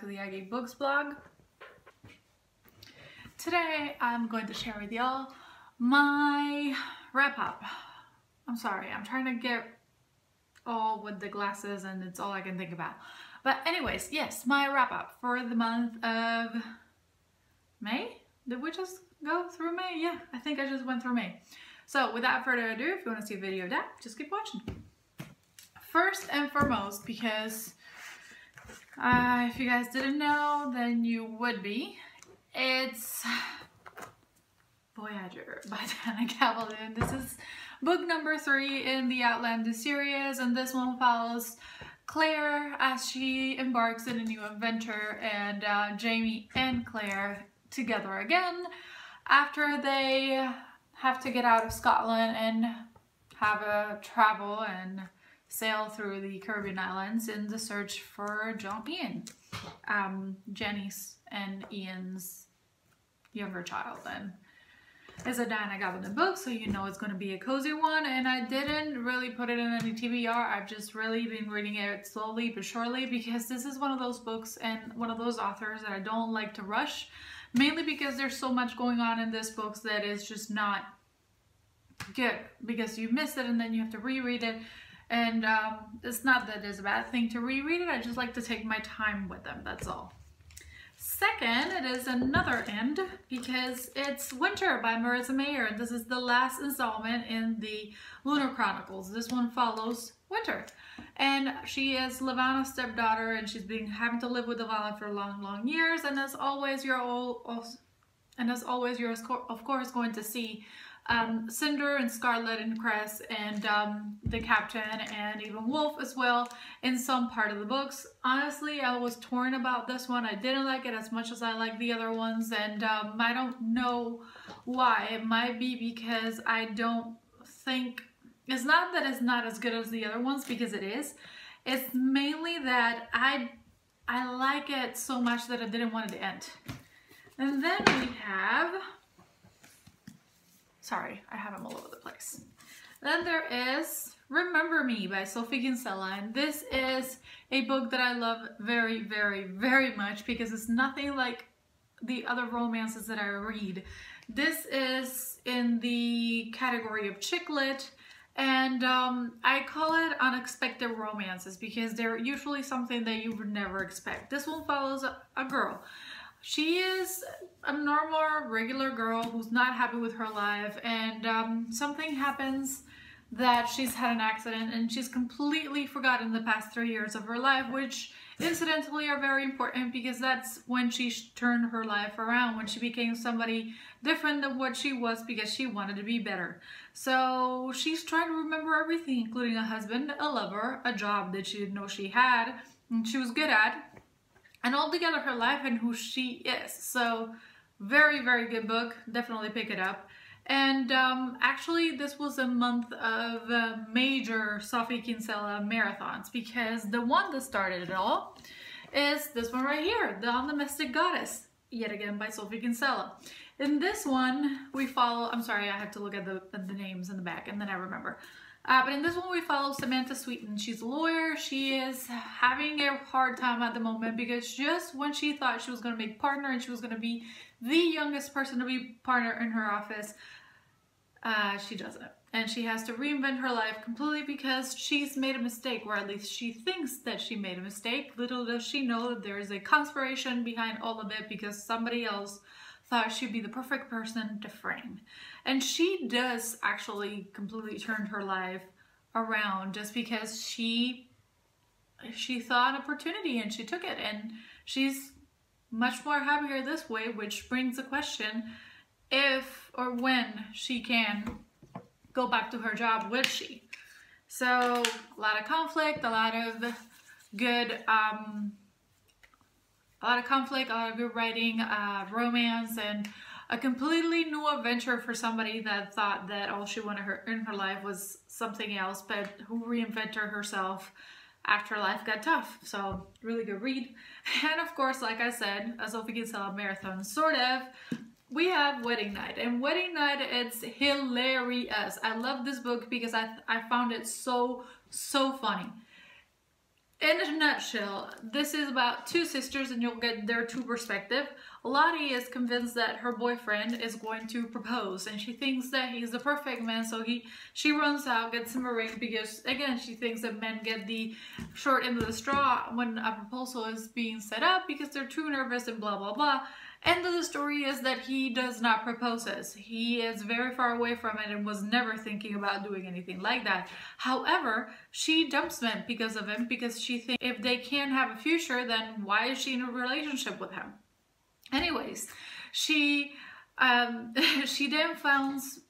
to the e-gues books blog. Today I'm going to share with y'all my wrap up. I'm sorry, I'm trying to get all with the glasses and it's all I can think about. But anyways, yes, my wrap up for the month of May. Did we just go through May? Yeah, I think I just went through May. So without further ado, if you want to see a video of that, just keep watching. First and foremost, because if you guys didn't know, then you would be. It's Voyager by Dana Gabaldon. This is book number 3 in the Outlander series, and this one follows Claire as she embarks in a new adventure, and Jamie and Claire together again after they have to get out of Scotland and have a travel and sail through the Caribbean islands in the search for John Ian, Jenny's and Ian's younger child. And it's a Dana Gabaldon book, so you know it's going to be a cozy one, and I didn't really put it in any TBR. I've just really been reading it slowly but surely, because this is one of those books and one of those authors that I don't like to rush, mainly because there's so much going on in this book that is just not good, because you miss it and then you have to reread it. And it's not that it's a bad thing to reread it, I just like to take my time with them, that's all. Second, it is another end, because it's Winter by Marissa Meyer, and this is the last installment in the Lunar Chronicles. This one follows Winter, and she is Levana's stepdaughter, and she's been having to live with Levana for long years, and as always, you're of course going to see Cinder and Scarlet and Cress and the captain and even Wolf as well in some part of the books. Honestly, I was torn about this one. I didn't like it as much as I like the other ones, and I don't know why. It might be because I don't think, it's not that it's not as good as the other ones, because it is. It's mainly that I like it so much that I didn't want it to end. And then we have, sorry, I have them all over the place. Then there is Remember Me by Sophie Kinsella, and this is a book that I love very much, because it's nothing like the other romances that I read. This is in the category of chick lit, and I call it unexpected romances because they're usually something that you would never expect. This one follows a girl. She is a normal, regular girl who's not happy with her life, and something happens that she's had an accident and she's completely forgotten the past 3 years of her life, which incidentally are very important, because that's when she turned her life around, when she became somebody different than what she was, because she wanted to be better. So she's trying to remember everything, including a husband, a lover, a job that she didn't know she had and she was good at, and altogether her life and who she is. So very good book, definitely pick it up. And actually this was a month of major Sophie Kinsella marathons, because the one that started it all is this one right here, The Undomestic Goddess, yet again by Sophie Kinsella. In this one we follow, I'm sorry, I have to look at the names in the back and then I remember. But in this one we follow Samantha Sweeten. She's a lawyer. She is having a hard time at the moment, because just when she thought she was going to make partner and she was going to be the youngest person to be partner in her office, she doesn't. And she has to reinvent her life completely because she's made a mistake, or at least she thinks that she made a mistake. Little does she know that there is a conspiration behind all of it, because somebody else thought she'd be the perfect person to frame. And she does actually completely turn her life around, just because she saw an opportunity and she took it, and she's much more happier this way, which brings the question, if or when she can go back to her job, will she? So a lot of conflict, a lot of good writing, romance, and a completely new adventure for somebody that thought that all she wanted in her life was something else, but who reinvented herself after life got tough. So really good read. And of course, like I said, a Sophie Kinsella marathon, sort of. We have Wedding Night, and Wedding Night, it's hilarious. I love this book because I found it so funny. in a nutshell, this is about two sisters and you'll get their true perspective. Lottie is convinced that her boyfriend is going to propose and she thinks that he's the perfect man, so she runs out, gets him a ring because, again, she thinks that men get the short end of the straw when a proposal is being set up because they're too nervous and blah blah blah. End of the story is that he does not propose. He is very far away from it and was never thinking about doing anything like that. However, she dumps him because of him, because she thinks if they can't have a future, then why is she in a relationship with him? Anyways, she then finds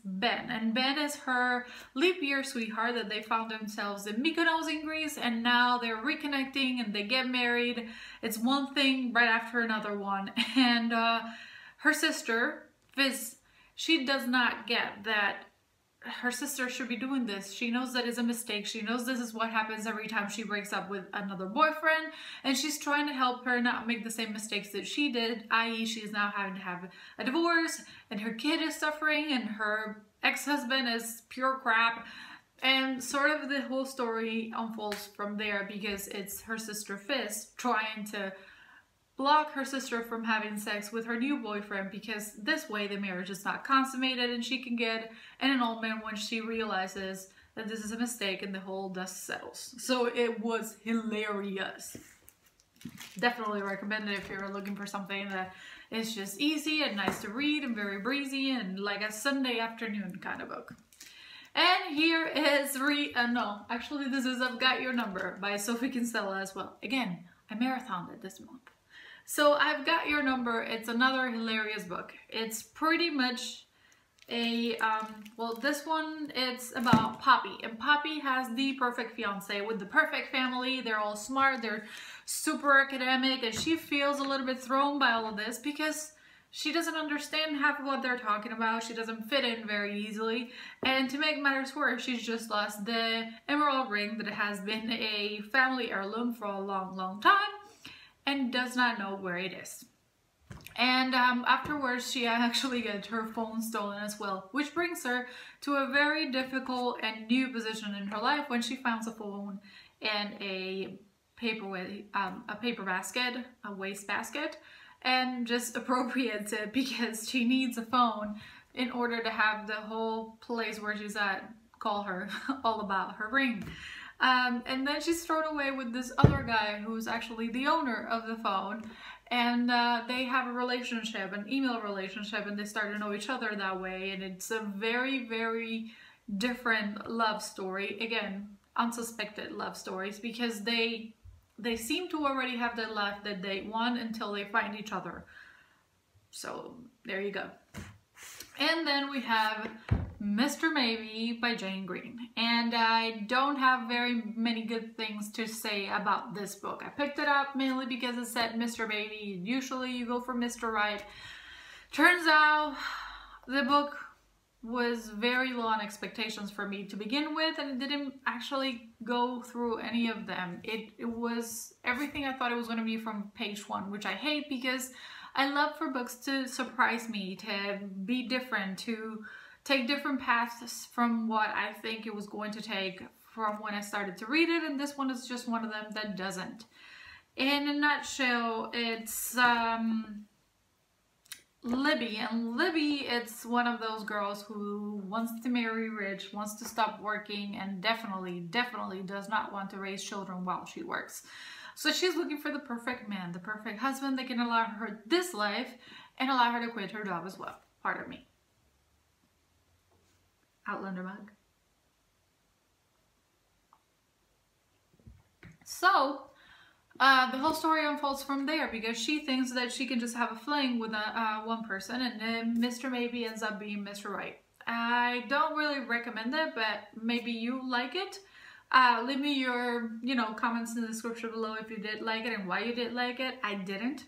Ben, and Ben is her leap year sweetheart that they found themselves in Mykonos in Greece, and now they're reconnecting and they get married. It's one thing right after another one, and her sister, Viz, she does not get that her sister should be doing this. She knows that it's a mistake. She knows this is what happens every time she breaks up with another boyfriend, and she's trying to help her not make the same mistakes that she did, i.e. she's now having to have a divorce, and her kid is suffering, and her ex-husband is pure crap, and sort of the whole story unfolds from there because it's her sister Fizz trying to block her sister from having sex with her new boyfriend, because this way the marriage is not consummated and she can get an annulment when she realizes that this is a mistake and the whole dust settles. So it was hilarious. Definitely recommend it if you're looking for something that is just easy and nice to read and very breezy and like a Sunday afternoon kind of book. And here is actually this is I've Got Your Number by Sophie Kinsella as well. Again, I marathoned it this month. So I've Got Your Number. It's another hilarious book. It's pretty much a, well, this one, it's about Poppy. And Poppy has the perfect fiance with the perfect family. They're all smart. They're super academic. And she feels a little bit thrown by all of this because she doesn't understand half of what they're talking about. She doesn't fit in very easily. And to make matters worse, she's just lost the emerald ring that has been a family heirloom for a long, long time, and does not know where it is. And afterwards, she actually gets her phone stolen as well, which brings her to a very difficult and new position in her life when she finds a phone and a paper basket, a waste basket, and just appropriates it because she needs a phone in order to have the whole place where she's at call her all about her ring. And then she's thrown away with this other guy who's actually the owner of the phone, and they have a relationship, an email relationship, and they start to know each other that way, and it's a very, very different love story. Again, unsuspected love stories, because they seem to already have the life that they want until they find each other. So there you go. And then we have Mr. Maybe by Jane Green, and I don't have very many good things to say about this book. I picked it up mainly because it said Mr. Maybe. Usually you go for Mr. Right. Turns out the book was very low on expectations for me to begin with, and it didn't actually go through any of them. It was everything I thought it was going to be from page one, which I hate because I love for books to surprise me, to be different, to take different paths from what I think it was going to take from when I started to read it, and this one is just one of them that doesn't. In a nutshell, it's Libby, and Libby, it's one of those girls who wants to marry rich, wants to stop working, and definitely does not want to raise children while she works. So she's looking for the perfect man, the perfect husband that can allow her this life and allow her to quit her job as well. Pardon me. Outlander mug. So the whole story unfolds from there because she thinks that she can just have a fling with one person, and then Mr. Maybe ends up being Mr. Right. I don't really recommend it, but maybe you like it. Leave me your comments in the description below if you did like it and why you did like it. I didn't.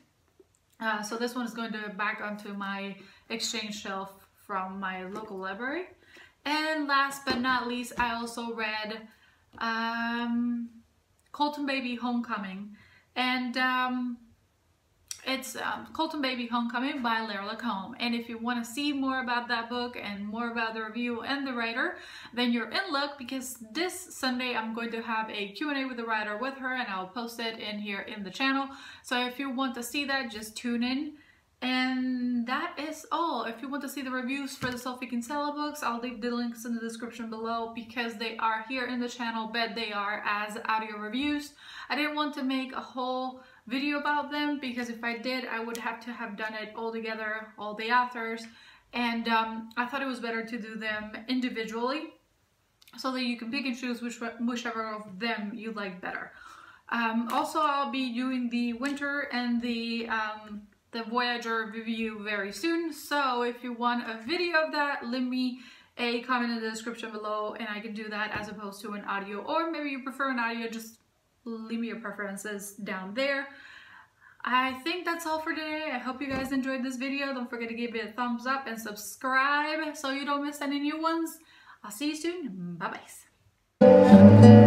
So this one is going to back onto my exchange shelf from my local library. And last but not least, I also read Colton Baby Homecoming. And It's Colton Baby Homecoming by Lara Lacombe. And if you want to see more about that book and more about the review and the writer, then you're in luck, because this Sunday I'm going to have a Q&A with the writer with her, and I'll post it in here in the channel. So if you want to see that, just tune in. And that is all. If you want to see the reviews for the Sophie Kinsella books, I'll leave the links in the description below, because they are here in the channel, but they are as audio reviews. I didn't want to make a whole video about them, because if I did, I would have to have done it all together, all the authors, and I thought it was better to do them individually, so that you can pick and choose whichever of them you like better. Also, I'll be doing the winter and the Voyager review very soon, so if you want a video of that, leave me a comment in the description below and I can do that as opposed to an audio, or maybe you prefer an audio, just leave me your preferences down there. I think that's all for today. I hope you guys enjoyed this video. Don't forget to give it a thumbs up and subscribe so you don't miss any new ones. I'll see you soon. Bye bye.